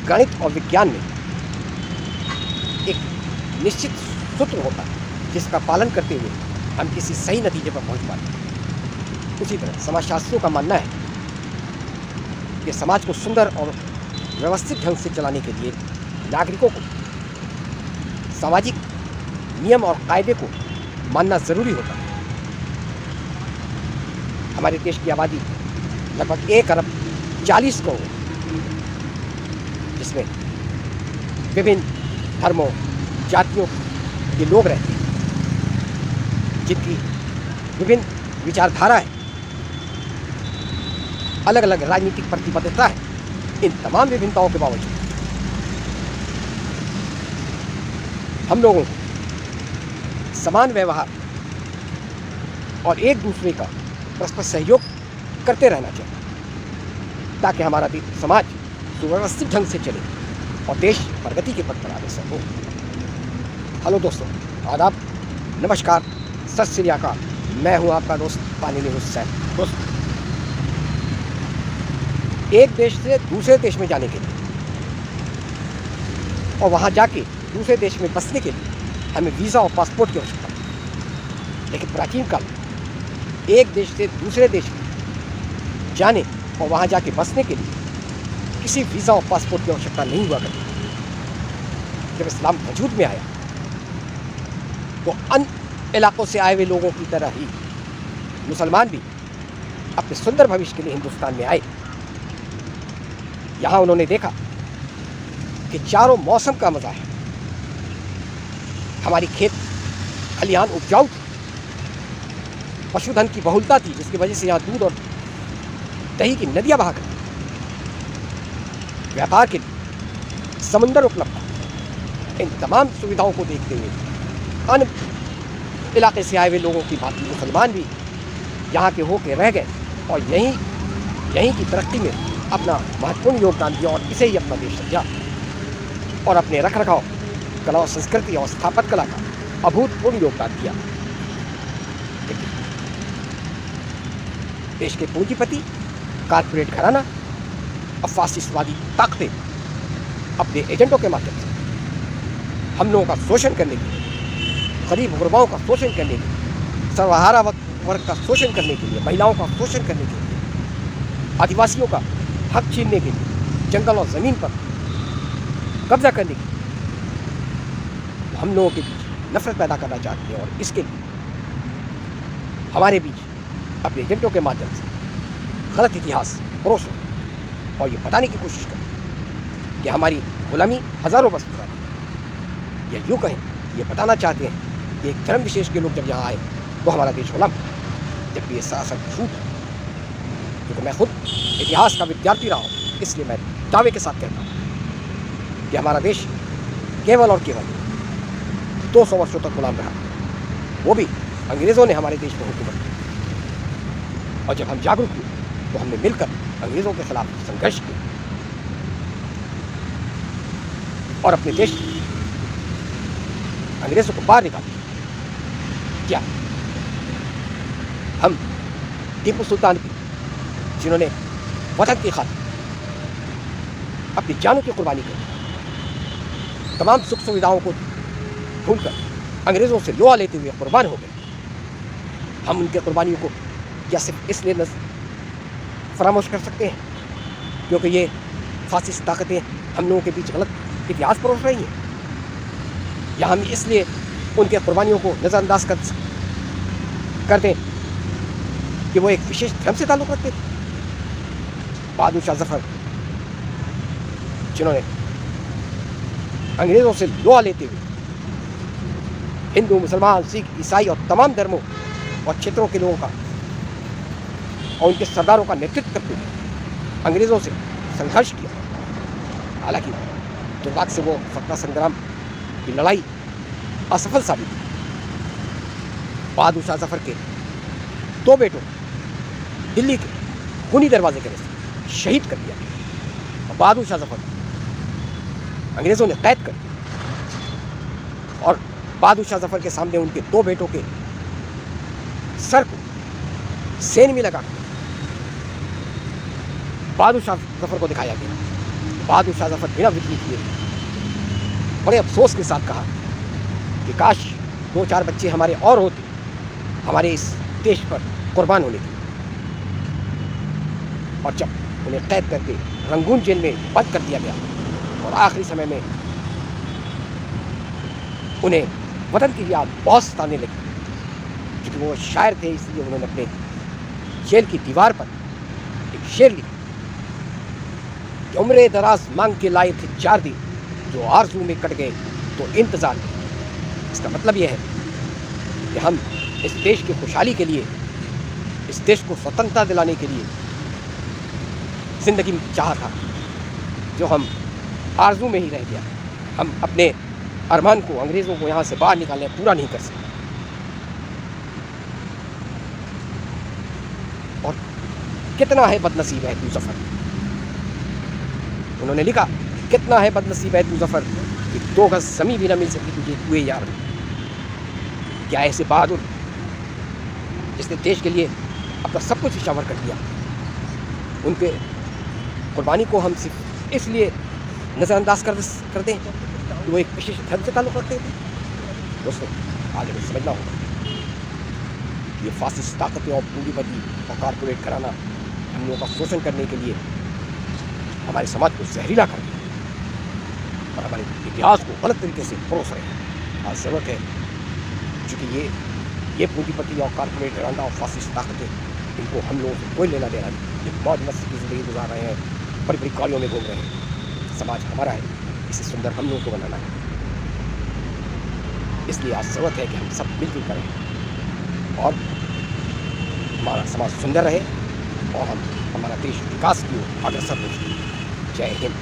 गणित और विज्ञान में एक निश्चित सूत्र होता है जिसका पालन करते हुए हम किसी सही नतीजे पर पहुंच पाते हैं। उसी तरह समाजशास्त्रियों का मानना है कि समाज को सुंदर और व्यवस्थित ढंग से चलाने के लिए नागरिकों को सामाजिक नियम और कायदे को मानना ज़रूरी होता है। हमारे देश की आबादी लगभग 1 अरब 40 करोड़, जिसमें विभिन्न धर्मों जातियों के लोग रहते हैं, जिनकी विभिन्न विचारधारा है, अलग अलग राजनीतिक प्रतिबद्धता है। इन तमाम विभिन्नताओं के बावजूद हम लोगों को समान व्यवहार और एक दूसरे का परस्पर सहयोग करते रहना चाहिए ताकि हमारा समाज सुव्यवस्थित ढंग से चले और देश प्रगति के पथ पर अग्रसर हो। हेलो दोस्तों, आदाब, नमस्कार, सत श्री अकाल। मैं हूं आपका दोस्त पानीनी हुसैन। दोस्तों, एक देश से दूसरे देश में जाने के लिए और वहां जाके दूसरे देश में बसने के लिए हमें वीज़ा और पासपोर्ट की आवश्यकता है। लेकिन प्राचीन काल में एक देश से दूसरे देश में जाने और वहाँ जाके बसने के लिए किसी वीज़ा और पासपोर्ट की आवश्यकता नहीं हुआ करती। जब इस्लाम वजूद में आया तो अन्य इलाकों से आए हुए लोगों की तरह ही मुसलमान भी अपने सुंदर भविष्य के लिए हिंदुस्तान में आए। यहाँ उन्होंने देखा कि चारों मौसम का मज़ा है। हमारी खेत खलिहान उपजाऊ थी, पशुधन की बहुलता थी, जिसकी वजह से यहाँ दूध और दही की नदियाँ बहा करती। व्यापार के लिए समुंदर उपलब्ध था। इन तमाम सुविधाओं को देखते हुए अन्य इलाके से आए हुए लोगों की भांति मुसलमान भी यहाँ के होके रह गए और यहीं की तरक्की में अपना महत्वपूर्ण योगदान दिया और इसे ही अपना देश समझा और अपने रख रखाव, कला और संस्कृति और स्थापत्य कला का अभूतपूर्व योगदान दिया। लेकिन देश के पूंजीपति, कारपोरेट घराना और फासिस्टवादी ताकतें अपने एजेंटों के माध्यम से हम लोगों का शोषण करने के लिए, गरीब गुरबाओं का शोषण करने के लिए, सर्वहारा वर्ग का शोषण करने के लिए, महिलाओं का शोषण करने के लिए, आदिवासियों का हक छीनने के लिए, जंगल और ज़मीन पर कब्जा करने के लिए हम लोगों के बीच नफरत पैदा करना चाहते हैं। और इसके लिए हमारे बीच अपने एजेंटों के माध्यम से गलत इतिहास परोसना और ये बताने की कोशिश करें कि हमारी गुलामी हज़ारों वर्ष पुरानी है। या यूँ कहें, ये बताना चाहते हैं कि एक धर्म विशेष के लोग जब यहाँ आए तो हमारा देश गुलाम, जबकि ये सरासर झूठ है। क्योंकि मैं खुद इतिहास का विद्यार्थी रहा हूँ, इसलिए मैं दावे के साथ कहता हूँ कि हमारा देश केवल और केवल 200 वर्षों तक गुलाम रहा, वो भी अंग्रेज़ों ने हमारे देश में हुकूमत की। और जब हम जागरूक हुए तो हमने मिलकर अंग्रेज़ों के खिलाफ संघर्ष किया और अपने देश अंग्रेज़ों को बाहर निकाल दिया। क्या हम टीपू सुल्तान की, जिन्होंने वतन की खातिर अपनी जानों की कुर्बानी की, तमाम सुख सुविधाओं को भूलकर अंग्रेज़ों से लोहा लेते हुए कुर्बान हो गए, हम उनके कुर्बानियों को या सिर्फ इसलिए फरामोश कर सकते हैं क्योंकि ये फासिस्ट ताकतें हम लोगों के बीच गलत इतिहास परोस रही हैं, या हम इसलिए उनके कुर्बानियों को नज़रअंदाज कर दें कि वो एक विशेष धर्म से ताल्लुक़ रखते थे। बहादुर शाह जफ़र, जिन्होंने अंग्रेज़ों से लोहा लेते हुए हिंदू, मुसलमान, सिख, ईसाई और तमाम धर्मों और क्षेत्रों के लोगों का और उनके सरदारों का नेतृत्व करते हुए अंग्रेज़ों से संघर्ष किया। हालांकि दुर्भाग्य से वो स्वतंत्रता संग्राम की लड़ाई असफल साबित हुई। बहादुर शाह जफ़र के 2 बेटों दिल्ली के खूनी दरवाजे के रास्ते शहीद कर दिया गया और बहादुर शाह जफ़र अंग्रेज़ों ने कैद कर दिया और बहादुर शाह जफ़र के सामने उनके 2 बेटों के सर को सेन में लगा बहादुर शाह जफ़र को दिखाया गया बहादुर शाह जफर बिना विकली किए बड़े अफसोस के साथ कहा कि काश 2-4 बच्चे हमारे और होते हमारे इस देश पर कुर्बान होने के। और जब उन्हें कैद करके रंगून जेल में बंद कर दिया गया और आखिरी समय में उन्हें वतन की याद बहुत सताने लगी, क्योंकि वो शायर थे इसलिए उन्होंने अपने जेल की दीवार पर एक शेर लिखा कि उम्रे दराज मांग के लाए थे 4 दिन, जो आरज़ू में कट गए तो इंतज़ार में। इसका मतलब यह है कि हम इस देश की खुशहाली के लिए, इस देश को स्वतंत्रता दिलाने के लिए ज़िंदगी में चाह था, जो हम आरज़ू में ही रह गया। हम अपने अरमान को, अंग्रेज़ों को यहाँ से बाहर निकालने पूरा नहीं कर सके। और कितना है बदनसीब है तू ज़फ़र, उन्होंने लिखा, कितना है बदनसीब है तू ज़फ़र कि 2 गज़ ज़मीं भी न मिल सकी तुझे हुए यार। क्या ऐसे बहादुर जिसने देश के लिए अपना सब कुछ निछावर कर दिया, उनके कुर्बानी को हम सिर्फ इसलिए नज़रअंदाज कर दें कि वो एक विशेष धर्म से ताल्लुक़ रखते थे। दोस्तों, आगे हमें समझना होगा कि ये फासिस्ट ताकतें और पूंजीपति और कारपोरेट घराना हम लोगों का शोषण करने के लिए हमारे समाज को जहरीला कर दिया और हमारे इतिहास को गलत तरीके से परोस रहे हैं। आज ज़रूरत है, चूँकि ये पूंजीपति और कारपोरेट घराना और फासिस्ट ताकतें, इनको हम लोगों से कोई लेना देना नहीं। ये मौज मस्ती की ज़िंदगी गुजार रहे हैं, बड़ी बड़ी गाड़ियों में घूम रहे हैं। समाज हमारा है, इसे सुंदर हम लोगों को बनाना है। इसलिए आज ज़रूरत है कि हम सब मिलजुल करें और हमारा समाज सुंदर रहे और हम हमारा देश विकास की ओर अग्रसर हो। जय हिंद।